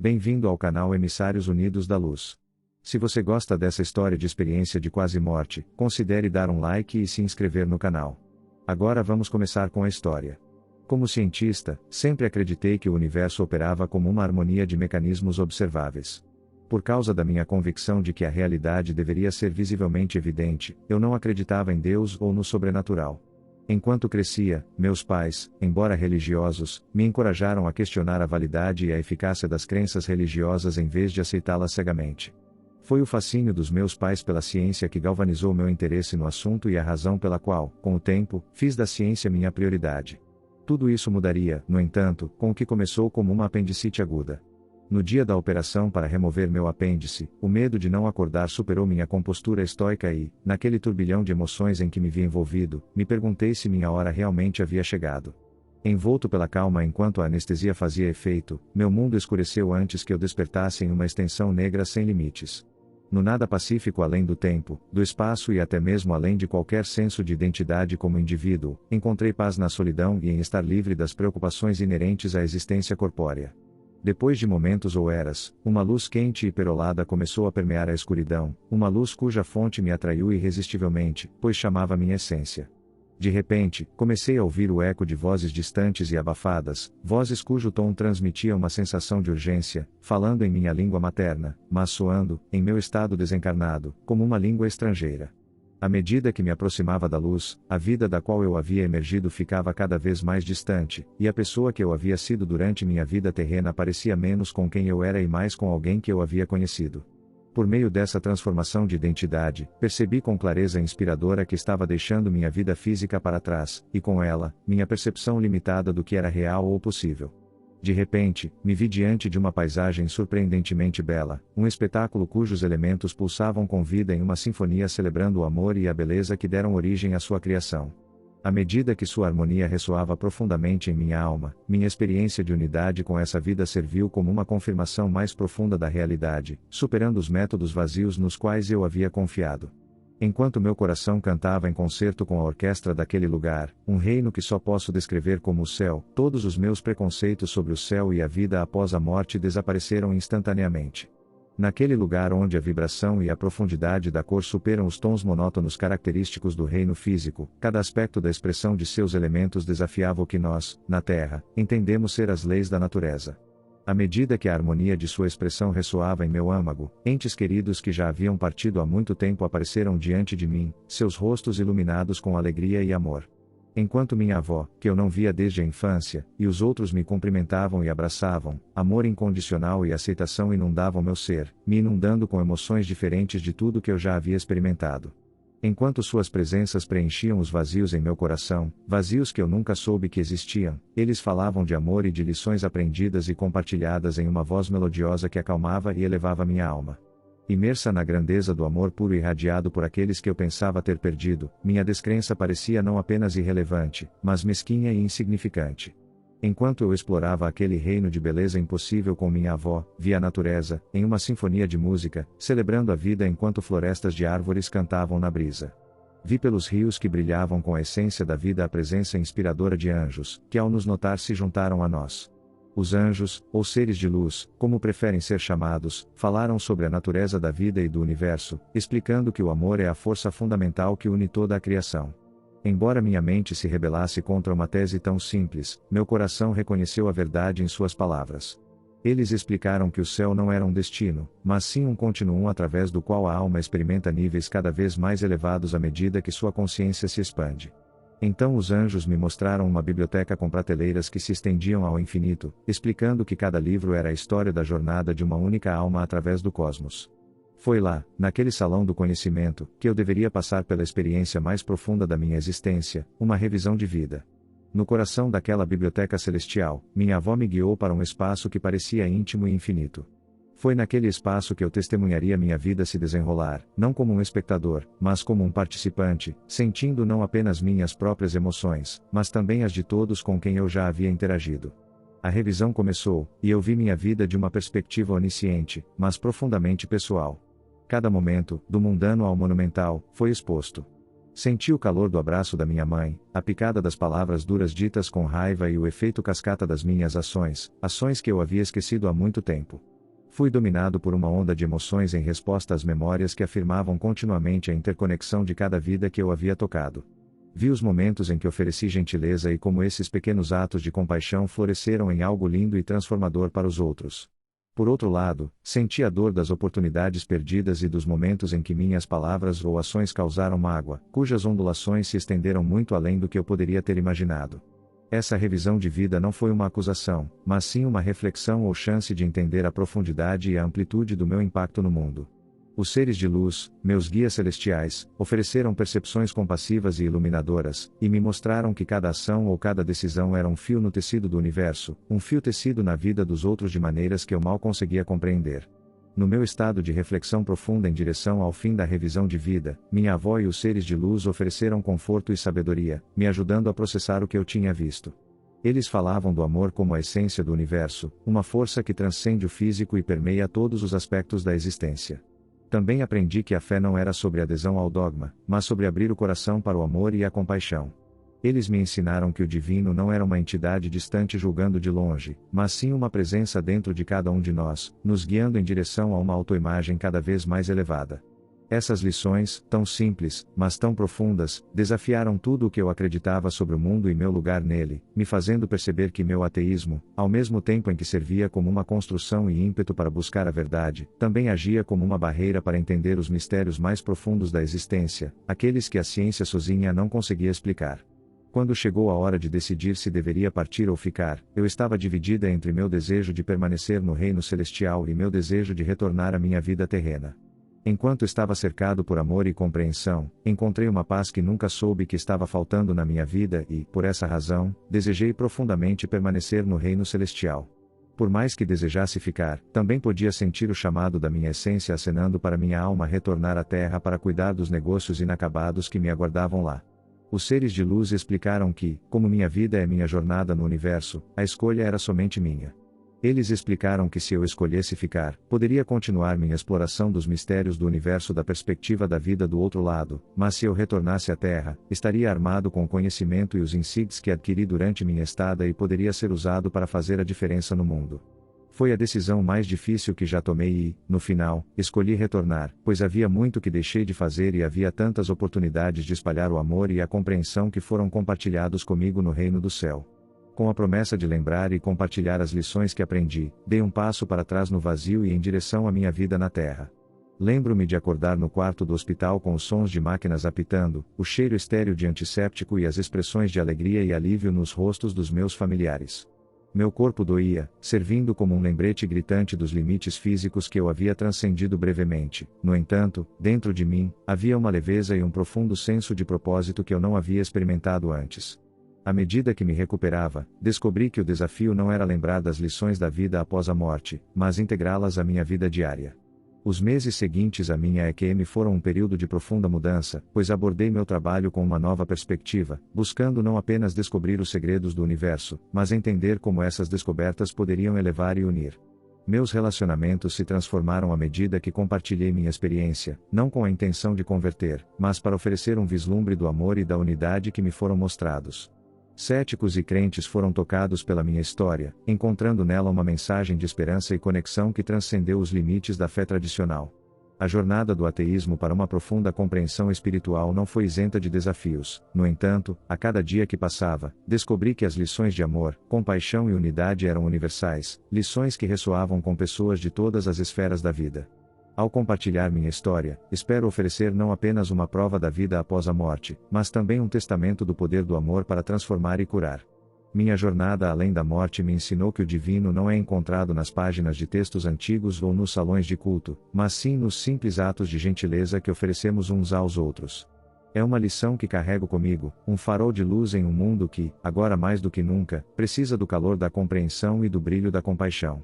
Bem-vindo ao canal Emissários Unidos da Luz. Se você gosta dessa história de experiência de quase morte, considere dar um like e se inscrever no canal. Agora vamos começar com a história. Como cientista, sempre acreditei que o universo operava como uma harmonia de mecanismos observáveis. Por causa da minha convicção de que a realidade deveria ser visivelmente evidente, eu não acreditava em Deus ou no sobrenatural. Enquanto crescia, meus pais, embora religiosos, me encorajaram a questionar a validade e a eficácia das crenças religiosas em vez de aceitá-las cegamente. Foi o fascínio dos meus pais pela ciência que galvanizou meu interesse no assunto e a razão pela qual, com o tempo, fiz da ciência minha prioridade. Tudo isso mudaria, no entanto, com o que começou como uma apendicite aguda. No dia da operação para remover meu apêndice, o medo de não acordar superou minha compostura estoica e, naquele turbilhão de emoções em que me vi envolvido, me perguntei se minha hora realmente havia chegado. Envolto pela calma enquanto a anestesia fazia efeito, meu mundo escureceu antes que eu despertasse em uma extensão negra sem limites. No nada pacífico além do tempo, do espaço e até mesmo além de qualquer senso de identidade como indivíduo, encontrei paz na solidão e em estar livre das preocupações inerentes à existência corpórea. Depois de momentos ou eras, uma luz quente e perolada começou a permear a escuridão, uma luz cuja fonte me atraiu irresistivelmente, pois chamava minha essência. De repente, comecei a ouvir o eco de vozes distantes e abafadas, vozes cujo tom transmitia uma sensação de urgência, falando em minha língua materna, mas soando, em meu estado desencarnado, como uma língua estrangeira. À medida que me aproximava da luz, a vida da qual eu havia emergido ficava cada vez mais distante, e a pessoa que eu havia sido durante minha vida terrena parecia menos com quem eu era e mais com alguém que eu havia conhecido. Por meio dessa transformação de identidade, percebi com clareza inspiradora que estava deixando minha vida física para trás, e com ela, minha percepção limitada do que era real ou possível. De repente, me vi diante de uma paisagem surpreendentemente bela, um espetáculo cujos elementos pulsavam com vida em uma sinfonia celebrando o amor e a beleza que deram origem à sua criação. À medida que sua harmonia ressoava profundamente em minha alma, minha experiência de unidade com essa vida serviu como uma confirmação mais profunda da realidade, superando os métodos vazios nos quais eu havia confiado. Enquanto meu coração cantava em concerto com a orquestra daquele lugar, um reino que só posso descrever como o céu, todos os meus preconceitos sobre o céu e a vida após a morte desapareceram instantaneamente. Naquele lugar onde a vibração e a profundidade da cor superam os tons monótonos característicos do reino físico, cada aspecto da expressão de seus elementos desafiava o que nós, na Terra, entendemos ser as leis da natureza. À medida que a harmonia de sua expressão ressoava em meu âmago, entes queridos que já haviam partido há muito tempo apareceram diante de mim, seus rostos iluminados com alegria e amor. Enquanto minha avó, que eu não via desde a infância, e os outros me cumprimentavam e abraçavam, amor incondicional e aceitação inundavam meu ser, me inundando com emoções diferentes de tudo que eu já havia experimentado. Enquanto suas presenças preenchiam os vazios em meu coração, vazios que eu nunca soube que existiam, eles falavam de amor e de lições aprendidas e compartilhadas em uma voz melodiosa que acalmava e elevava minha alma. Imersa na grandeza do amor puro irradiado por aqueles que eu pensava ter perdido, minha descrença parecia não apenas irrelevante, mas mesquinha e insignificante. Enquanto eu explorava aquele reino de beleza impossível com minha avó, via a natureza, em uma sinfonia de música, celebrando a vida enquanto florestas de árvores cantavam na brisa. Vi pelos rios que brilhavam com a essência da vida a presença inspiradora de anjos, que ao nos notar se juntaram a nós. Os anjos, ou seres de luz, como preferem ser chamados, falaram sobre a natureza da vida e do universo, explicando que o amor é a força fundamental que une toda a criação. Embora minha mente se rebelasse contra uma tese tão simples, meu coração reconheceu a verdade em suas palavras. Eles explicaram que o céu não era um destino, mas sim um continuum através do qual a alma experimenta níveis cada vez mais elevados à medida que sua consciência se expande. Então os anjos me mostraram uma biblioteca com prateleiras que se estendiam ao infinito, explicando que cada livro era a história da jornada de uma única alma através do cosmos. Foi lá, naquele salão do conhecimento, que eu deveria passar pela experiência mais profunda da minha existência, uma revisão de vida. No coração daquela biblioteca celestial, minha avó me guiou para um espaço que parecia íntimo e infinito. Foi naquele espaço que eu testemunharia minha vida se desenrolar, não como um espectador, mas como um participante, sentindo não apenas minhas próprias emoções, mas também as de todos com quem eu já havia interagido. A revisão começou, e eu vi minha vida de uma perspectiva onisciente, mas profundamente pessoal. Cada momento, do mundano ao monumental, foi exposto. Senti o calor do abraço da minha mãe, a picada das palavras duras ditas com raiva e o efeito cascata das minhas ações que eu havia esquecido há muito tempo. Fui dominado por uma onda de emoções em resposta às memórias que afirmavam continuamente a interconexão de cada vida que eu havia tocado. Vi os momentos em que ofereci gentileza e como esses pequenos atos de compaixão floresceram em algo lindo e transformador para os outros. Por outro lado, senti a dor das oportunidades perdidas e dos momentos em que minhas palavras ou ações causaram mágoa, cujas ondulações se estenderam muito além do que eu poderia ter imaginado. Essa revisão de vida não foi uma acusação, mas sim uma reflexão ou chance de entender a profundidade e a amplitude do meu impacto no mundo. Os seres de luz, meus guias celestiais, ofereceram percepções compassivas e iluminadoras, e me mostraram que cada ação ou cada decisão era um fio no tecido do universo, um fio tecido na vida dos outros de maneiras que eu mal conseguia compreender. No meu estado de reflexão profunda em direção ao fim da revisão de vida, minha avó e os seres de luz ofereceram conforto e sabedoria, me ajudando a processar o que eu tinha visto. Eles falavam do amor como a essência do universo, uma força que transcende o físico e permeia todos os aspectos da existência. Também aprendi que a fé não era sobre adesão ao dogma, mas sobre abrir o coração para o amor e a compaixão. Eles me ensinaram que o divino não era uma entidade distante julgando de longe, mas sim uma presença dentro de cada um de nós, nos guiando em direção a uma autoimagem cada vez mais elevada. Essas lições, tão simples, mas tão profundas, desafiaram tudo o que eu acreditava sobre o mundo e meu lugar nele, me fazendo perceber que meu ateísmo, ao mesmo tempo em que servia como uma construção e ímpeto para buscar a verdade, também agia como uma barreira para entender os mistérios mais profundos da existência, aqueles que a ciência sozinha não conseguia explicar. Quando chegou a hora de decidir se deveria partir ou ficar, eu estava dividida entre meu desejo de permanecer no reino celestial e meu desejo de retornar à minha vida terrena. Enquanto estava cercado por amor e compreensão, encontrei uma paz que nunca soube que estava faltando na minha vida e, por essa razão, desejei profundamente permanecer no reino celestial. Por mais que desejasse ficar, também podia sentir o chamado da minha essência acenando para minha alma retornar à terra para cuidar dos negócios inacabados que me aguardavam lá. Os seres de luz explicaram que, como minha vida é minha jornada no universo, a escolha era somente minha. Eles explicaram que se eu escolhesse ficar, poderia continuar minha exploração dos mistérios do universo da perspectiva da vida do outro lado, mas se eu retornasse à Terra, estaria armado com o conhecimento e os insights que adquiri durante minha estada e poderia ser usado para fazer a diferença no mundo. Foi a decisão mais difícil que já tomei e, no final, escolhi retornar, pois havia muito que deixei de fazer e havia tantas oportunidades de espalhar o amor e a compreensão que foram compartilhados comigo no reino do céu. Com a promessa de lembrar e compartilhar as lições que aprendi, dei um passo para trás no vazio e em direção à minha vida na Terra. Lembro-me de acordar no quarto do hospital com os sons de máquinas apitando, o cheiro estéril de antisséptico e as expressões de alegria e alívio nos rostos dos meus familiares. Meu corpo doía, servindo como um lembrete gritante dos limites físicos que eu havia transcendido brevemente. No entanto, dentro de mim, havia uma leveza e um profundo senso de propósito que eu não havia experimentado antes. À medida que me recuperava, descobri que o desafio não era lembrar das lições da vida após a morte, mas integrá-las à minha vida diária. Os meses seguintes à minha EQM foram um período de profunda mudança, pois abordei meu trabalho com uma nova perspectiva, buscando não apenas descobrir os segredos do universo, mas entender como essas descobertas poderiam elevar e unir. Meus relacionamentos se transformaram à medida que compartilhei minha experiência, não com a intenção de converter, mas para oferecer um vislumbre do amor e da unidade que me foram mostrados. Céticos e crentes foram tocados pela minha história, encontrando nela uma mensagem de esperança e conexão que transcendeu os limites da fé tradicional. A jornada do ateísmo para uma profunda compreensão espiritual não foi isenta de desafios. No entanto, a cada dia que passava, descobri que as lições de amor, compaixão e unidade eram universais, lições que ressoavam com pessoas de todas as esferas da vida. Ao compartilhar minha história, espero oferecer não apenas uma prova da vida após a morte, mas também um testamento do poder do amor para transformar e curar. Minha jornada além da morte me ensinou que o divino não é encontrado nas páginas de textos antigos ou nos salões de culto, mas sim nos simples atos de gentileza que oferecemos uns aos outros. É uma lição que carrego comigo, um farol de luz em um mundo que, agora mais do que nunca, precisa do calor da compreensão e do brilho da compaixão.